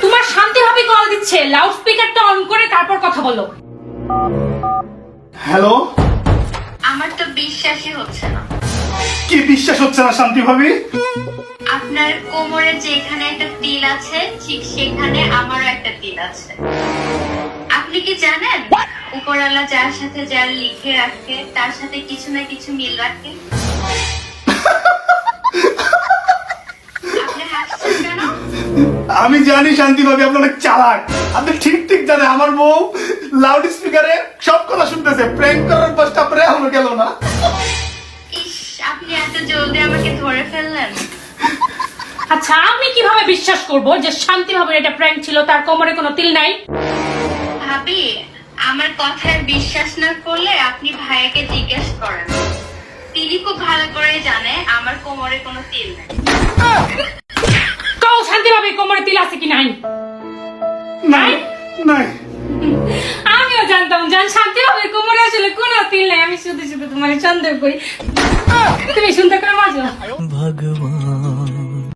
তোমার শান্তি ভাবে কল দিচ্ছে, লাউড স্পিকারটা অন করে তারপর কথা বলো। হ্যালো, আমার তো বিশ্বাসই হচ্ছে না। কি বিশ্বাস হচ্ছে না শান্তি ভাবি? আপনার কোমরে যেখানে একটা তিল আছে ঠিক সেখানে আমারও একটা তিল আছে। আপনি কি জানেন উপরওয়ালা যার সাথে যার লিখে রাখে তার সাথে কিছু না কিছু মিল রাখে? আপনি হাসছেন কেন? আমি জানি শান্তি ভাবি আপনি অনেক চালাক। আপনি ঠিক ঠিক জানেন আমার বউ লাউড স্পিকারে সব কথা শুনতেছে। প্র্যাঙ্ক করার পাশটা পরে এখনো গেল না। ইস, আপনি এত জলদি আমাকে ধরে ফেললেন। আচ্ছা, আমি কিভাবে বিশ্বাস করব যে শান্তি ভাবের এটা প্র্যাঙ্ক ছিল, তার কোমরে কোনো তিল নাই? ভাবি, আমার কথায় বিশ্বাস না করলে আপনি ভাইয়াকে জিজ্ঞেস করেন। তিনি খুব ভালো করে জানে আমার কোমরে কোনো তিল নেই। কও শান্তি ভাবের কোমরে তিল আছে কি নাই? নাই নাই। আমিও জানতাম জান শান্তি ভাবের কোমরে আসলে কোনো তিল নাই। আমি শুধু শুধু তোমার সন্দেহ করি। তুমি সুন্দর করে বাজো। ভগবান